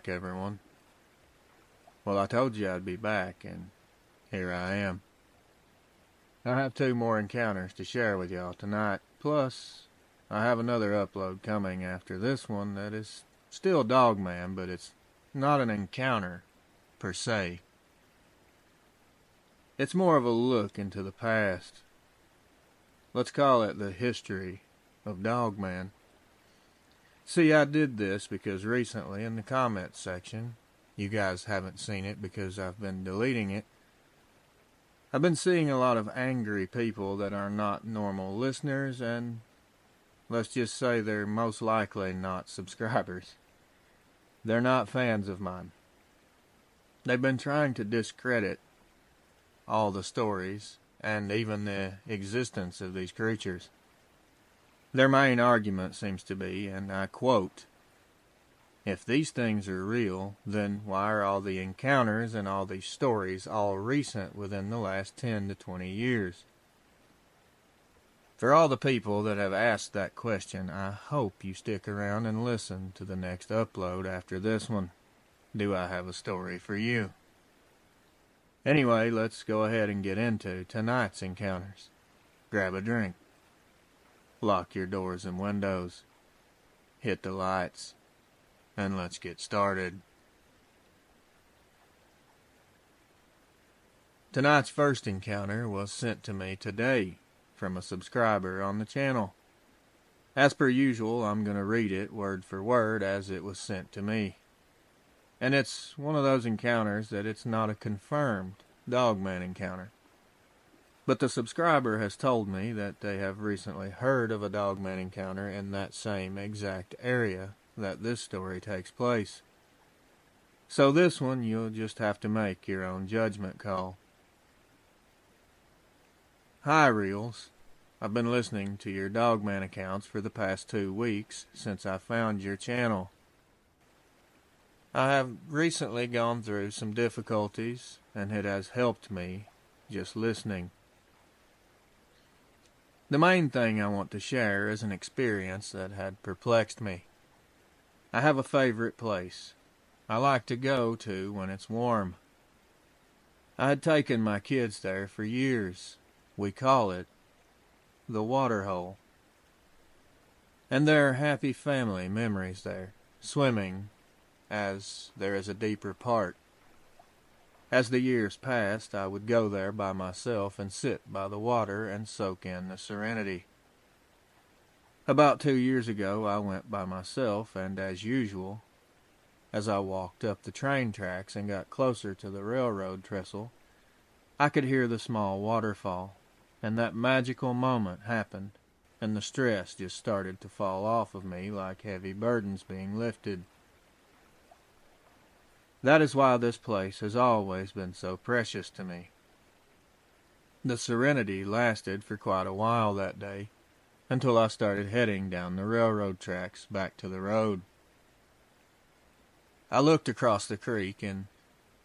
back, everyone. Well, I told you I'd be back, and here I am. I have 2 more encounters to share with y'all tonight, plus I have another upload coming after this one that is still Dogman, but it's not an encounter, per se. It's more of a look into the past. Let's call it the history of Dogman. See, I did this because recently in the comments section, you guys haven't seen it because I've been deleting it, I've been seeing a lot of angry people that are not normal listeners, and let's just say they're most likely not subscribers. They're not fans of mine. They've been trying to discredit all the stories and even the existence of these creatures. Their main argument seems to be, and I quote, "If these things are real, then why are all the encounters and all these stories all recent within the last 10 to 20 years? For all the people that have asked that question, I hope you stick around and listen to the next upload after this one. Do I have a story for you? Anyway, let's go ahead and get into tonight's encounters. Grab a drink. Lock your doors and windows. Hit the lights. And let's get started. Tonight's first encounter was sent to me today from a subscriber on the channel. As per usual, I'm going to read it word for word as it was sent to me. And it's one of those encounters that it's not a confirmed Dogman encounter. But the subscriber has told me that they have recently heard of a Dogman encounter in that same exact area that this story takes place. So this one, you'll just have to make your own judgment call. Hi, Reels. I've been listening to your Dogman accounts for the past 2 weeks since I found your channel. I have recently gone through some difficulties, and it has helped me just listening. The main thing I want to share is an experience that had perplexed me. I have a favorite place I like to go to when it's warm. I had taken my kids there for years. We call it the Waterhole. And there are happy family memories there, swimming, as there is a deeper part. As the years passed, I would go there by myself and sit by the water and soak in the serenity. About 2 years ago, I went by myself, and as usual, as I walked up the train tracks and got closer to the railroad trestle, I could hear the small waterfall, and that magical moment happened, and the stress just started to fall off of me like heavy burdens being lifted. That is why this place has always been so precious to me. The serenity lasted for quite a while that day, until I started heading down the railroad tracks back to the road. I looked across the creek, and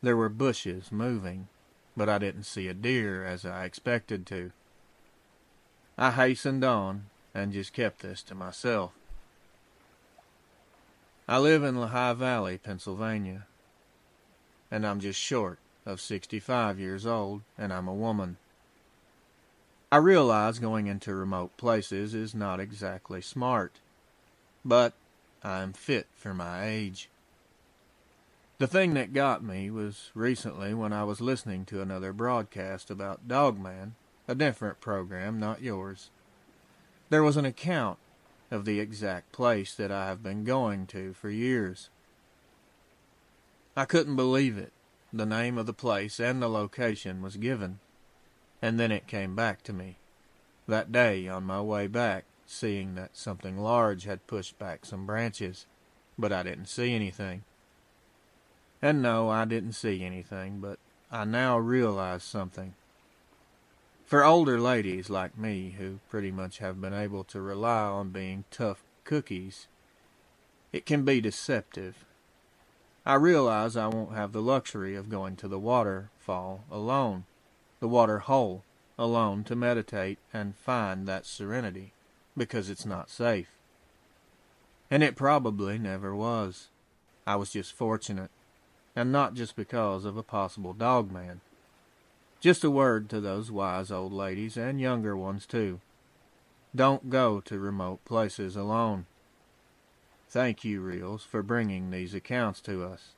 there were bushes moving, but I didn't see a deer as I expected to. I hastened on, and just kept this to myself. I live in Lehigh Valley, Pennsylvania, and I'm just short of 65 years old, and I'm a woman. I realize going into remote places is not exactly smart, but I'm fit for my age. The thing that got me was recently when I was listening to another broadcast about Dogman, a different program, not yours. There was an account of the exact place that I have been going to for years. I couldn't believe it. The name of the place and the location was given, and then it came back to me. That day on my way back, seeing that something large had pushed back some branches, but I didn't see anything. And no, I didn't see anything, but I now realize something. For older ladies like me, who pretty much have been able to rely on being tough cookies, it can be deceptive. I realize I won't have the luxury of going to the waterfall alone, the water hole alone to meditate and find that serenity, because it's not safe. And it probably never was. I was just fortunate, and not just because of a possible Dogman. Just a word to those wise old ladies, and younger ones too. Don't go to remote places alone. Thank you, Reels, for bringing these accounts to us.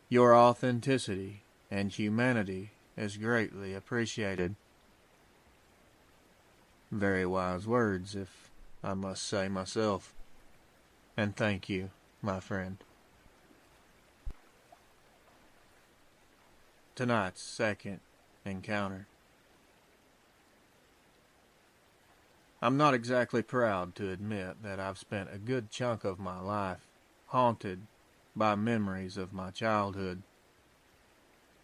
Your authenticity and humanity is greatly appreciated. Very wise words, if I must say myself. And thank you, my friend. Tonight's second encounter. I'm not exactly proud to admit that I've spent a good chunk of my life haunted by memories of my childhood.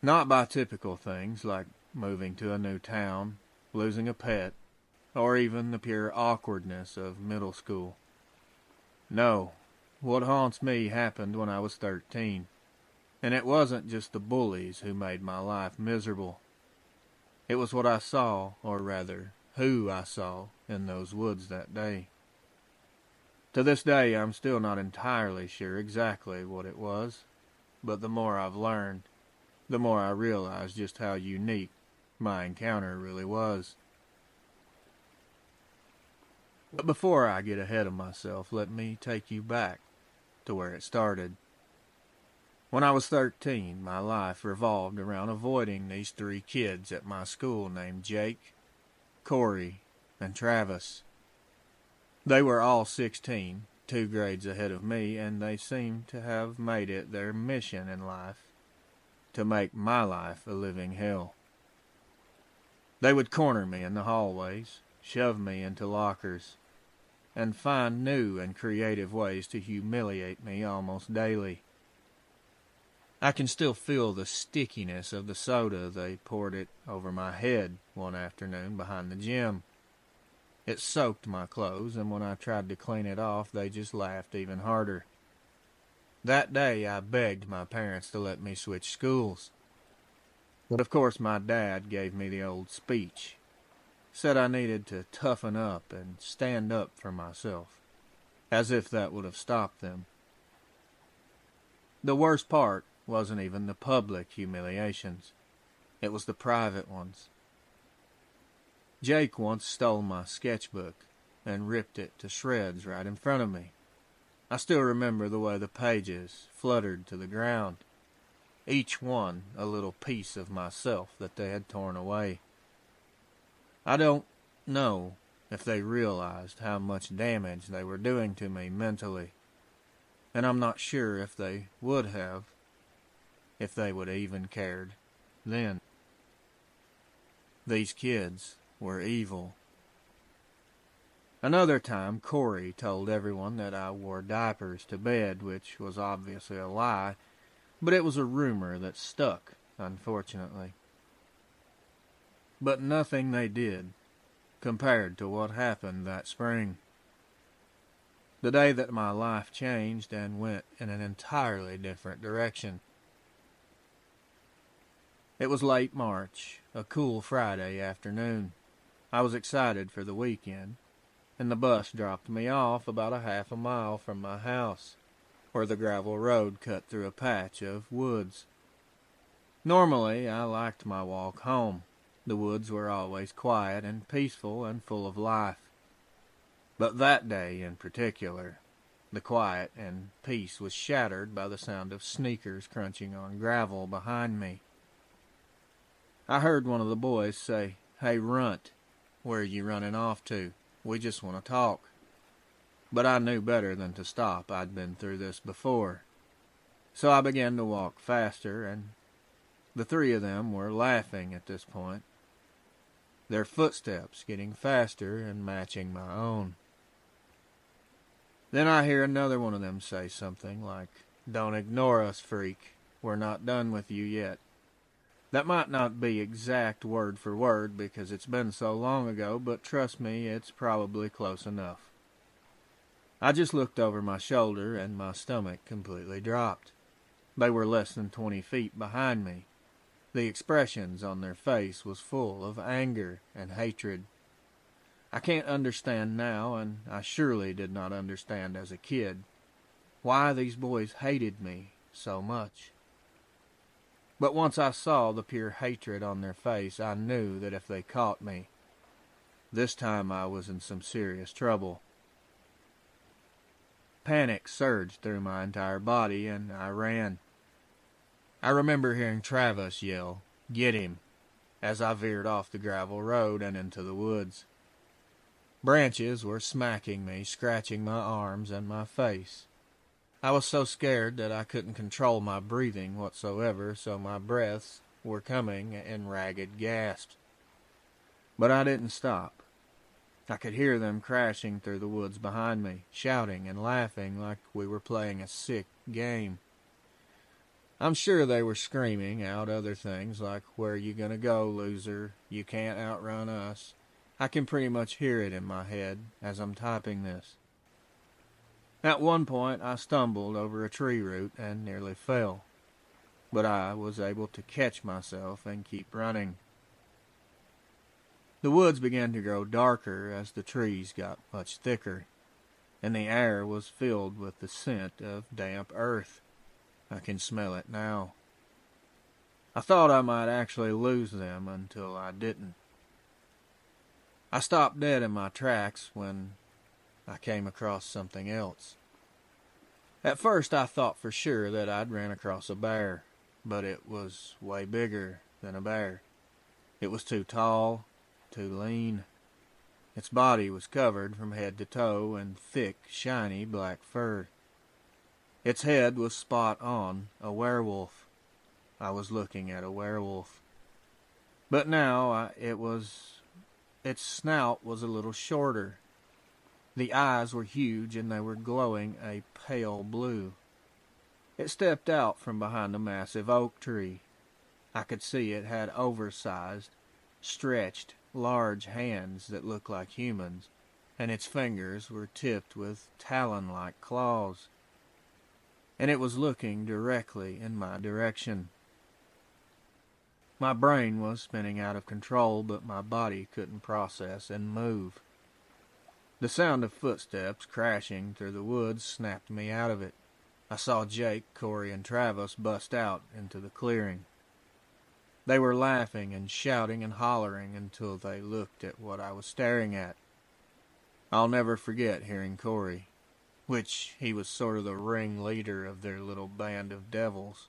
Not by typical things like moving to a new town, losing a pet, or even the pure awkwardness of middle school. No, what haunts me happened when I was 13, and it wasn't just the bullies who made my life miserable. It was what I saw, or rather, who I saw in those woods that day. To this day, I'm still not entirely sure exactly what it was, but the more I've learned, the more I realize just how unique my encounter really was. But before I get ahead of myself, let me take you back to where it started. When I was 13, my life revolved around avoiding these 3 kids at my school named Jake, Corey, and Travis. They were all 16, 2 grades ahead of me, and they seemed to have made it their mission in life to make my life a living hell. They would corner me in the hallways, shove me into lockers, and find new and creative ways to humiliate me almost daily. I can still feel the stickiness of the soda they poured it over my head one afternoon behind the gym. It soaked my clothes, and when I tried to clean it off, they just laughed even harder. That day, I begged my parents to let me switch schools. But of course, my dad gave me the old speech. Said I needed to toughen up and stand up for myself, as if that would have stopped them. The worst part wasn't even the public humiliations. It was the private ones. Jake once stole my sketchbook and ripped it to shreds right in front of me. I still remember the way the pages fluttered to the ground, each one a little piece of myself that they had torn away. I don't know if they realized how much damage they were doing to me mentally, and I'm not sure if they would have, if they would even cared then. These kids were evil. Another time, Corey told everyone that I wore diapers to bed, which was obviously a lie, but it was a rumor that stuck, unfortunately. But nothing they did compared to what happened that spring. The day that my life changed and went in an entirely different direction. It was late March, a cool Friday afternoon. I was excited for the weekend, and the bus dropped me off about a half a mile from my house, where the gravel road cut through a patch of woods. Normally, I liked my walk home. The woods were always quiet and peaceful and full of life. But that day in particular, the quiet and peace was shattered by the sound of sneakers crunching on gravel behind me. I heard one of the boys say, "Hey, Runt, where are you running off to? We just want to talk." But I knew better than to stop. I'd been through this before. So I began to walk faster, and the 3 of them were laughing at this point, their footsteps getting faster and matching my own. Then I hear another one of them say something like, "Don't ignore us, freak. We're not done with you yet." That might not be exact word for word because it's been so long ago, but trust me, it's probably close enough. I just looked over my shoulder and my stomach completely dropped. They were less than 20 feet behind me. The expressions on their face was full of anger and hatred. I can't understand now, and I surely did not understand as a kid, why these boys hated me so much. But once I saw the pure hatred on their face, I knew that if they caught me, this time I was in some serious trouble. Panic surged through my entire body, and I ran. I remember hearing Travis yell, "Get him," as I veered off the gravel road and into the woods. Branches were smacking me, scratching my arms and my face. I was so scared that I couldn't control my breathing whatsoever, so my breaths were coming in ragged gasps. But I didn't stop. I could hear them crashing through the woods behind me, shouting and laughing like we were playing a sick game. I'm sure they were screaming out other things like, "Where you gonna go, loser? You can't outrun us." I can pretty much hear it in my head as I'm typing this. At one point, I stumbled over a tree root and nearly fell, but I was able to catch myself and keep running. The woods began to grow darker as the trees got much thicker, and the air was filled with the scent of damp earth. I can smell it now. I thought I might actually lose them until I didn't. I stopped dead in my tracks when I came across something else. At first I thought for sure that I'd ran across a bear, but it was way bigger than a bear. It was too tall, too lean. Its body was covered from head to toe in thick, shiny black fur. Its head was spot on a werewolf. I was looking at a werewolf. But now its snout was a little shorter. The eyes were huge and they were glowing a pale blue. It stepped out from behind a massive oak tree. I could see it had oversized, stretched, large hands that looked like humans, and its fingers were tipped with talon-like claws. And it was looking directly in my direction. My brain was spinning out of control, but my body couldn't process and move. The sound of footsteps crashing through the woods snapped me out of it. I saw Jake, Corey, and Travis bust out into the clearing. They were laughing and shouting and hollering until they looked at what I was staring at. I'll never forget hearing Corey, which he was sort of the ringleader of their little band of devils.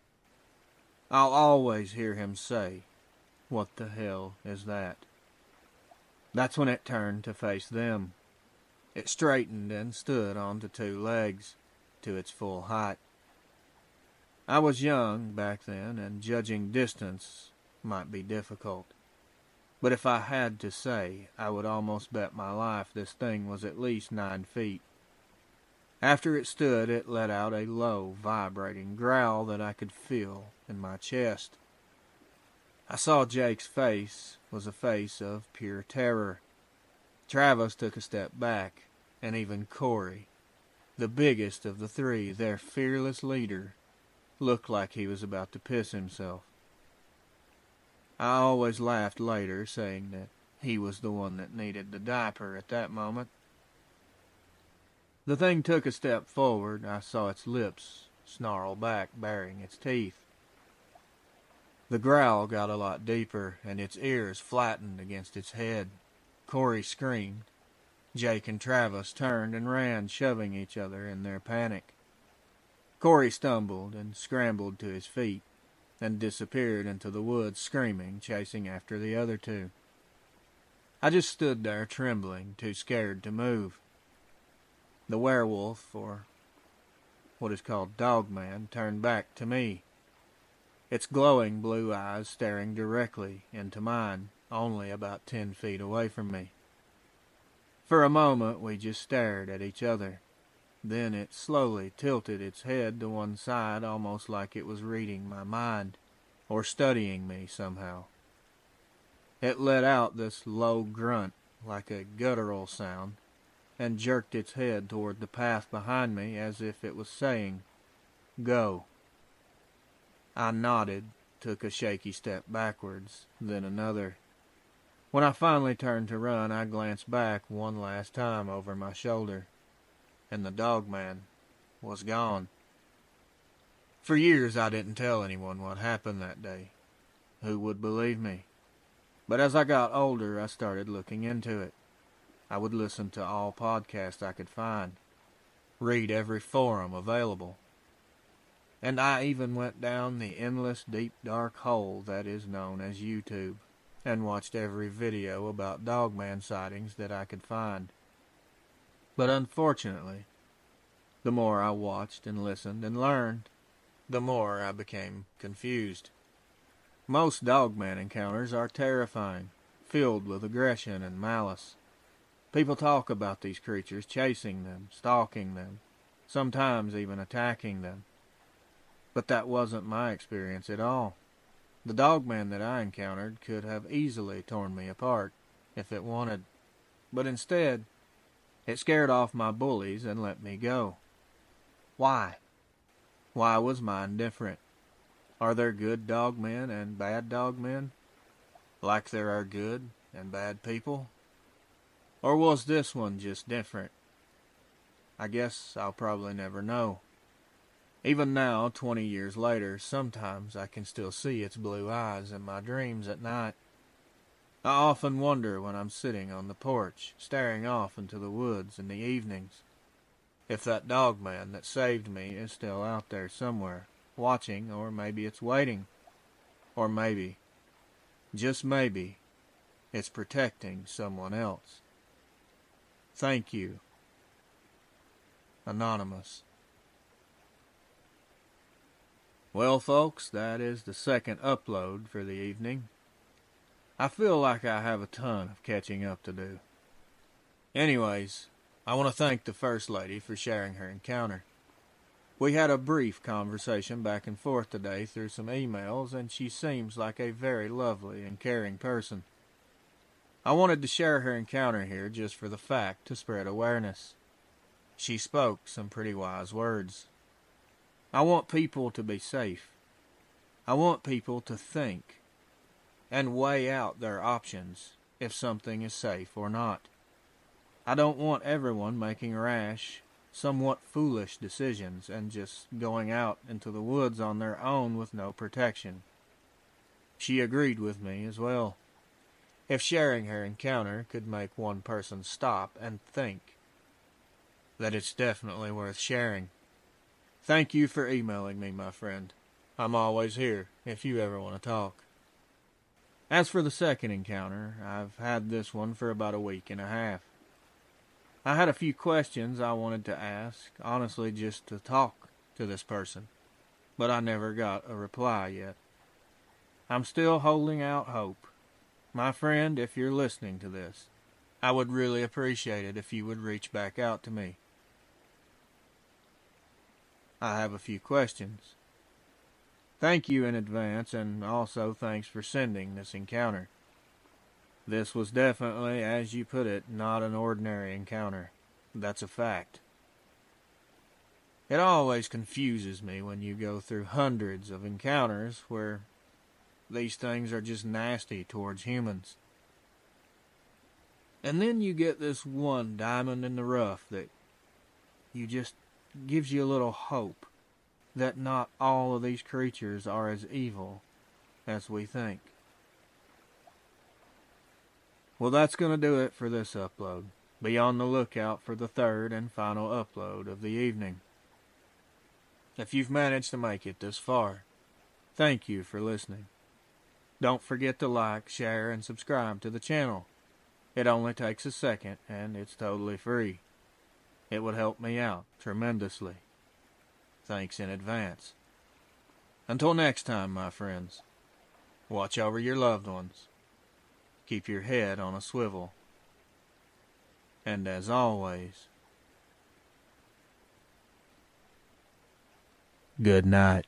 I'll always hear him say, "What the hell is that?" That's when it turned to face them. It straightened and stood onto two legs, to its full height. I was young back then, and judging distance might be difficult. But if I had to say, I would almost bet my life this thing was at least 9 feet. After it stood, it let out a low, vibrating growl that I could feel in my chest. I saw Jake's face was a face of pure terror. Travis took a step back, and even Corey, the biggest of the three, their fearless leader, looked like he was about to piss himself. I always laughed later, saying that he was the one that needed the diaper at that moment. The thing took a step forward. I saw its lips snarl back, baring its teeth. The growl got a lot deeper, and its ears flattened against its head. Corey screamed. Jake and Travis turned and ran, shoving each other in their panic. Corey stumbled and scrambled to his feet, and disappeared into the woods, screaming, chasing after the other two. I just stood there trembling, too scared to move. The werewolf, or what is called Dogman, turned back to me, its glowing blue eyes staring directly into mine, only about 10 feet away from me. For a moment we just stared at each other. Then it slowly tilted its head to one side, almost like it was reading my mind, or studying me somehow. It let out this low grunt, like a guttural sound, and jerked its head toward the path behind me as if it was saying, "Go." I nodded, took a shaky step backwards, then another. When I finally turned to run, I glanced back one last time over my shoulder, and the Dogman was gone. For years I didn't tell anyone what happened that day. Who would believe me? But as I got older, I started looking into it. I would listen to all podcasts I could find, read every forum available, and I even went down the endless deep dark hole that is known as YouTube and watched every video about Dogman sightings that I could find. But unfortunately, the more I watched and listened and learned, the more I became confused. Most Dogman encounters are terrifying, filled with aggression and malice. People talk about these creatures chasing them, stalking them, sometimes even attacking them. But that wasn't my experience at all. The Dogman that I encountered could have easily torn me apart if it wanted, but instead, it scared off my bullies and let me go. Why? Why was mine different? Are there good dogmen and bad dogmen? Like there are good and bad people? Or was this one just different? I guess I'll probably never know. Even now, 20 years later, sometimes I can still see its blue eyes in my dreams at night. I often wonder when I'm sitting on the porch, staring off into the woods in the evenings, if that Dogman that saved me is still out there somewhere, watching, or maybe it's waiting. Or maybe, just maybe, it's protecting someone else. Thank you. Anonymous. Well, folks, that is the second upload for the evening. I feel like I have a ton of catching up to do. Anyways, I want to thank the First Lady for sharing her encounter. We had a brief conversation back and forth today through some emails, and she seems like a very lovely and caring person. I wanted to share her encounter here just for the fact to spread awareness. She spoke some pretty wise words. I want people to be safe. I want people to think and weigh out their options if something is safe or not. I don't want everyone making rash, somewhat foolish decisions and just going out into the woods on their own with no protection. She agreed with me as well. If sharing her encounter could make one person stop and think, that it's definitely worth sharing. Thank you for emailing me, my friend. I'm always here if you ever want to talk. As for the second encounter, I've had this one for about a week and a half. I had a few questions I wanted to ask, honestly just to talk to this person, but I never got a reply yet. I'm still holding out hope. My friend, if you're listening to this, I would really appreciate it if you would reach back out to me. I have a few questions. Thank you in advance, and also thanks for sending this encounter. This was definitely, as you put it, not an ordinary encounter. That's a fact. It always confuses me when you go through hundreds of encounters where these things are just nasty towards humans. And then you get this one diamond in the rough that you just gives you a little hope that not all of these creatures are as evil as we think. Well, that's going to do it for this upload. Be on the lookout for the third and final upload of the evening. If you've managed to make it this far, thank you for listening. Don't forget to like, share, and subscribe to the channel. It only takes a second, and it's totally free. It would help me out tremendously. Thanks in advance. Until next time, my friends, watch over your loved ones. Keep your head on a swivel. And as always, good night.